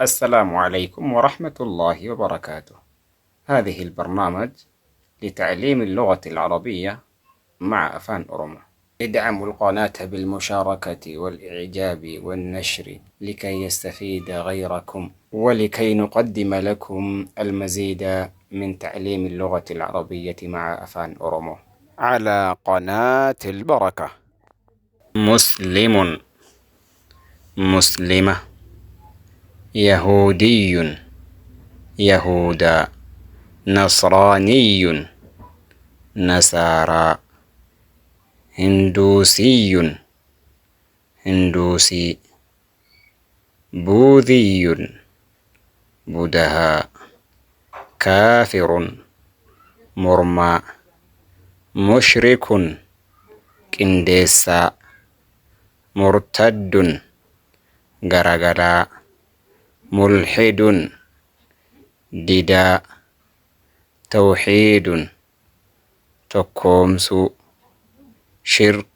السلام عليكم ورحمة الله وبركاته. هذه البرنامج لتعليم اللغة العربية مع أفان أورومو. ادعموا القناة بالمشاركة والإعجاب والنشر لكي يستفيد غيركم ولكي نقدم لكم المزيد من تعليم اللغة العربية مع أفان أورومو على قناة البركة. مسلم، مسلمة، يهودي، يهودا، نصراني، نسارى، هندوسي، هندوسي، بوذي، بدهاء، كافر، مرمى، مشرك، كنديسا، مرتد، غرغلا، ملحد، ديدا، توحيد، تقومس، شرك،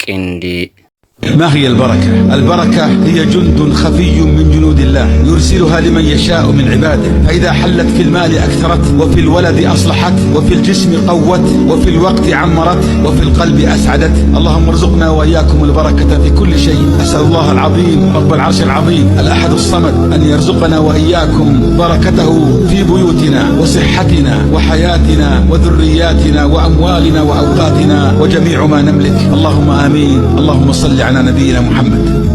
كندي. ما هي البركة؟ البركة هي جند خفي من جنود الله يرسلها لمن يشاء من عباده، فإذا حلت في المال أكثرت، وفي الولد أصلحت، وفي الجسم قوت، وفي الوقت عمرت، وفي القلب أسعدت. اللهم ارزقنا وإياكم البركة في كل شيء. أسأل الله العظيم رب العرش العظيم الأحد الصمد أن يرزقنا وإياكم بركته في بيوتنا وصحتنا وحياتنا وذرياتنا وأموالنا وأوقاتنا وجميع ما نملك. اللهم آمين. اللهم صل على نبينا محمد.